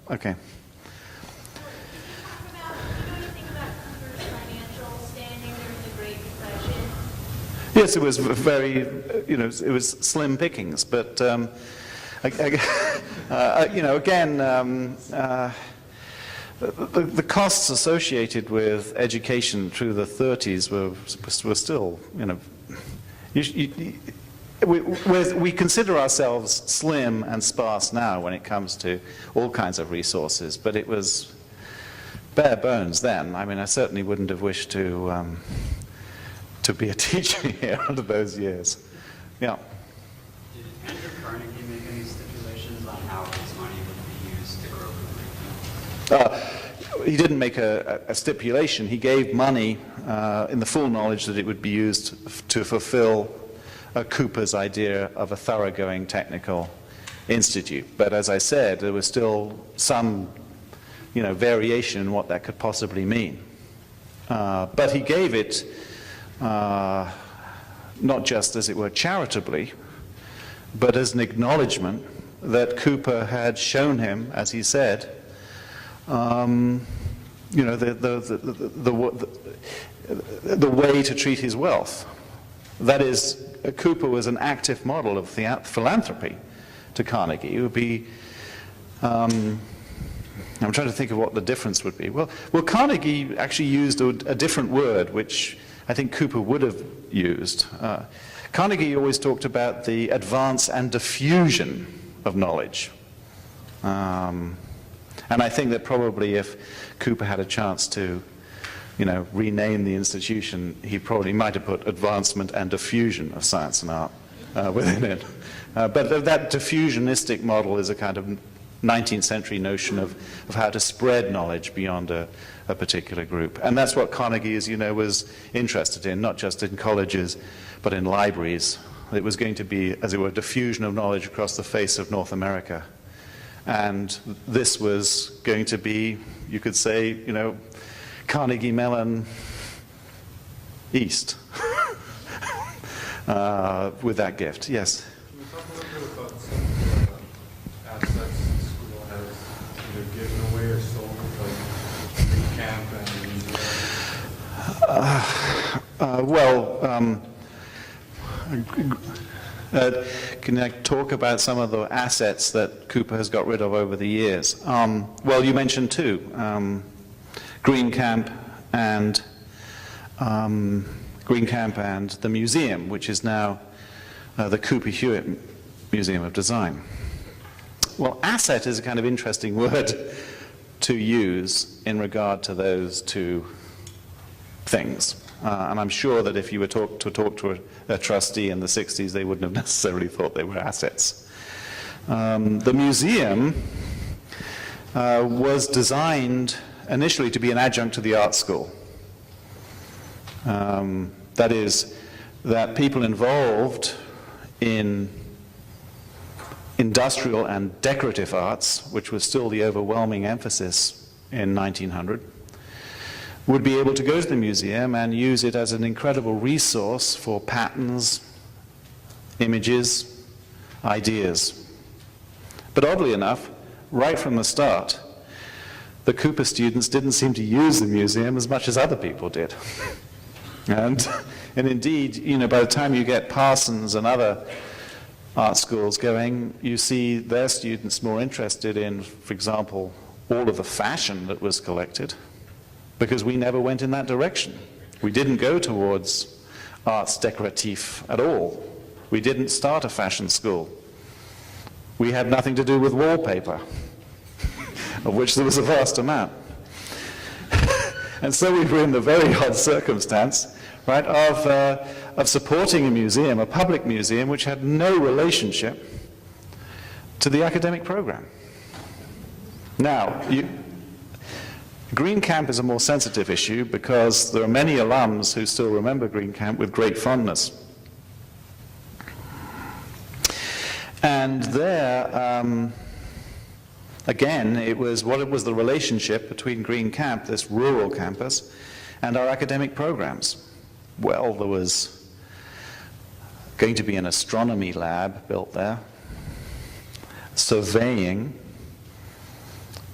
Okay. Yes, it was very, it was slim pickings, but, again, the costs associated with education through the 30s were still, we consider ourselves slim and sparse now when it comes to all kinds of resources, but it was bare bones then. I mean, I certainly wouldn't have wished to be a teacher here under those years. Yeah. Did Andrew Carnegie make any stipulations on how his money would be used to grow Cooper? He didn't make a stipulation. He gave money in the full knowledge that it would be used to fulfill Cooper's idea of a thoroughgoing technical institute. But as I said, there was still some, variation in what that could possibly mean. But he gave it not just, as it were, charitably, but as an acknowledgement that Cooper had shown him, as he said, the way to treat his wealth. That is, Cooper was an active model of philanthropy to Carnegie. It would be, I'm trying to think of what the difference would be. Well, Carnegie actually used a different word, which I think Cooper would have used. Carnegie always talked about the advance and diffusion of knowledge. And I think that probably if Cooper had a chance to, rename the institution, he probably might have put advancement and diffusion of science and art within it. But that diffusionistic model is a kind of 19th century notion of how to spread knowledge beyond a particular group. And that's what Carnegie, as you know, was interested in, not just in colleges, but in libraries. It was going to be, as it were, diffusion of knowledge across the face of North America. And this was going to be, you could say, Carnegie Mellon East with that gift. Yes? Can you talk a little bit about some of the assets the school has either given away or sold, like Green Camp and can I talk about some of the assets that Cooper has got rid of over the years? Well, you mentioned two, Green Camp and the museum, which is now the Cooper Hewitt Museum of Design. Well, asset is a kind of interesting word to use in regard to those two things. And I'm sure that if you were to talk to a trustee in the 60s, they wouldn't have necessarily thought they were assets. The museum was designed initially to be an adjunct to the art school. That is, that people involved in industrial and decorative arts, which was still the overwhelming emphasis in 1900, would be able to go to the museum and use it as an incredible resource for patterns, images, ideas. But oddly enough, right from the start, the Cooper students didn't seem to use the museum as much as other people did. And indeed, by the time you get Parsons and other art schools going, you see their students more interested in, for example, all of the fashion that was collected, because we never went in that direction. We didn't go towards arts decoratif at all. We didn't start a fashion school. We had nothing to do with wallpaper, of which there was a vast amount. And so we were in the very odd circumstance, right, of supporting a museum, a public museum, which had no relationship to the academic program. Now, Green Camp is a more sensitive issue because there are many alums who still remember Green Camp with great fondness. And there, again, what was the relationship between Green Camp, this rural campus, and our academic programs? Well, there was going to be an astronomy lab built there, surveying,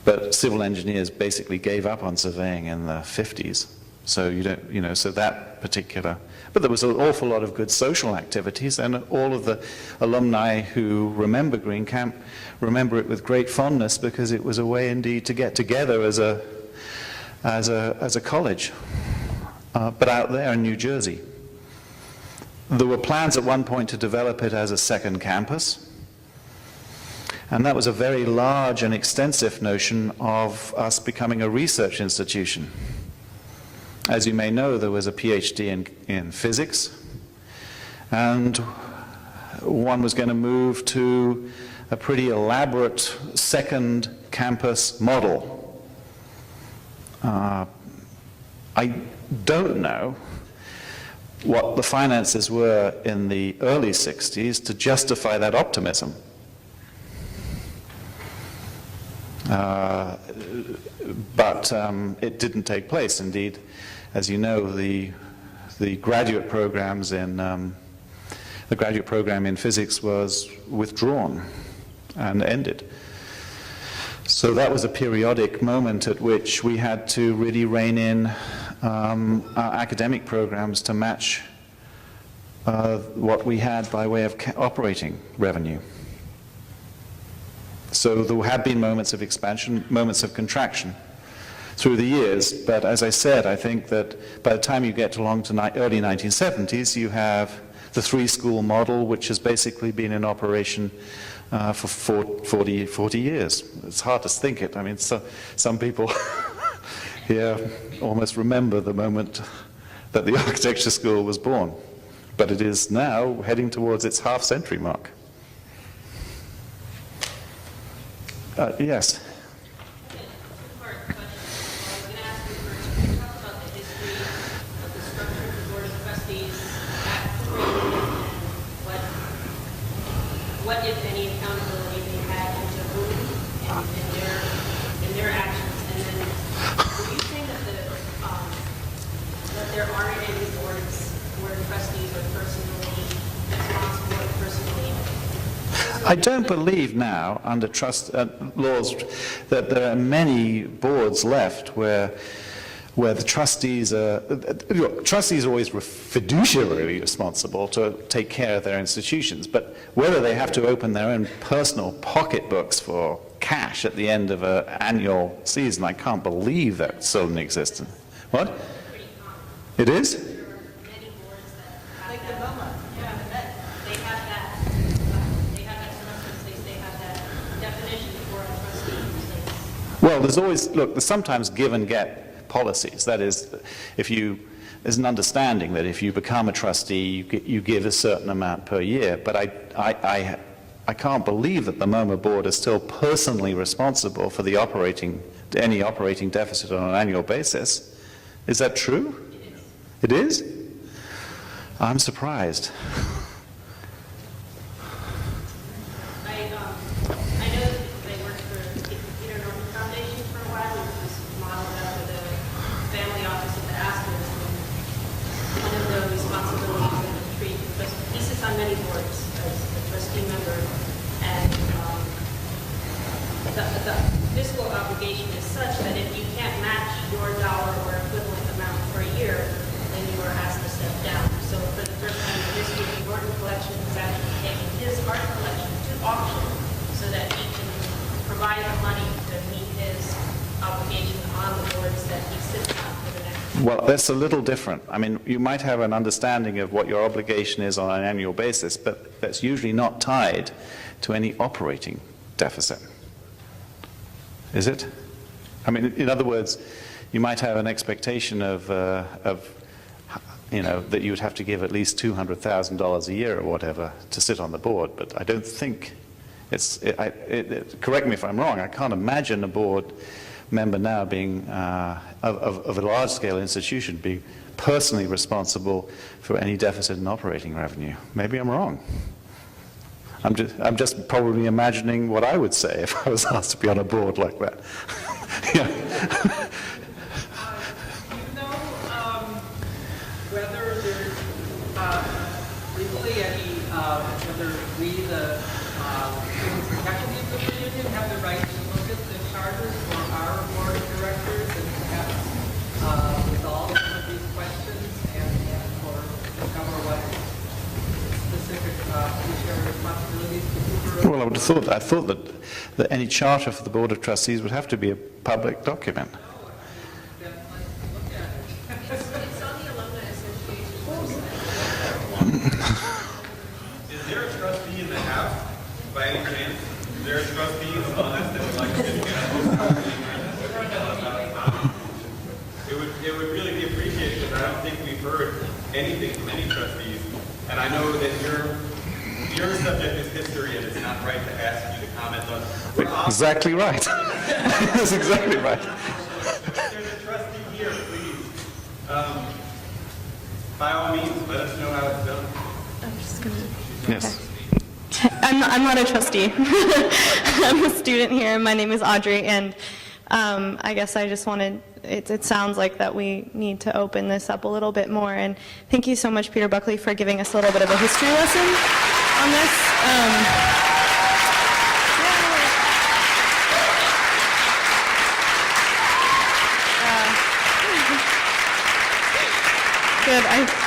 But civil engineers basically gave up on surveying in the 50s. So you don't, you know, so that particular, but there was an awful lot of good social activities, and all of the alumni who remember Green Camp remember it with great fondness because it was a way indeed to get together as a college, but out there in New Jersey. There were plans at one point to develop it as a second campus, and that was a very large and extensive notion of us becoming a research institution. As you may know, there was a PhD in physics, and one was going to move to a pretty elaborate second campus model. I don't know what the finances were in the early 60s to justify that optimism. But it didn't take place. Indeed, as you know, the graduate programs in the graduate program in physics was withdrawn and ended. So that was a periodic moment at which we had to really rein in our academic programs to match what we had by way of operating revenue. So there have been moments of expansion, moments of contraction through the years, but as I said, I think that by the time you get along to early 1970s, you have the three-school model, which has basically been in operation for 40 years. It's hard to think it. I mean, some people here almost remember the moment that the architecture school was born, but it is now heading towards its half-century mark. Yes. Two-part question. I was going to ask you first, can you talk about the history of the structure of the Board of Trustees at Green and what, if any, accountability they had into whom and in their actions? And then, were you saying that that there aren't any Board of Trustees or personally responsible or personally? I don't believe now, under trust laws, that there are many boards left where the trustees are... Trustees are always fiduciarily responsible to take care of their institutions, but whether they have to open their own personal pocketbooks for cash at the end of an annual season, I can't believe that's still in existence. What? Pretty common. It is? There are many boards that like the Belmont. Yeah, they have that. They have that trust. They have that definition for a trustee. Well, there's always, look, there's sometimes give and get policies. That is, there's an understanding that if you become a trustee, you give a certain amount per year. But I can't believe that the MoMA board is still personally responsible for the any operating deficit on an annual basis. Is that true? It is. It is? I'm surprised. I know that they worked for the Peter Norton Foundation for a while, which was modeled after the family office of the Astors. And one of the responsibilities of the tree, because he sits on many boards as a trustee member, and the fiscal obligation is such that if you can't match your dollar or equivalent amount for a year, then you are asked to step down. So for the first time in history, the Norton Collection is actually taking his art collection to auction so that he can provide the money to meet his obligation on the boards that he sits on for the next. Well, that's a little different. I mean, you might have an understanding of what your obligation is on an annual basis, but that's usually not tied to any operating deficit. Is it? I mean, in other words, you might have an expectation of that you would have to give at least $200,000 a year or whatever to sit on the board, but I don't think correct me if I'm wrong, I can't imagine a board member now being, of a large-scale institution, being personally responsible for any deficit in operating revenue. Maybe I'm wrong. I'm just probably imagining what I would say if I was asked to be on a board like that. Yeah. Do you know whether there's legally any, whether we, the student faculty of the union, have the right to look at the charters or would have thought, I thought that any charter for the Board of Trustees would have to be a public document. It's on the Alumni Association website. Is there a trustee in the House, by any chance? Is there a trustee among us that would like to get It would really be appreciated, because I don't think we've heard anything from any trustees. And I know that your subject is history, and it's not right to ask you to comment on. Exactly right. That's exactly right. If there's a trustee here, please, by all means, let us know how it's done. I'm just gonna. Yes. I'm not a trustee. I'm a student here. My name is Audrey, and I guess I just wanted, it sounds like that we need to open this up a little bit more, and thank you so much, Peter Buckley, for giving us a little bit of a history lesson on this. Good.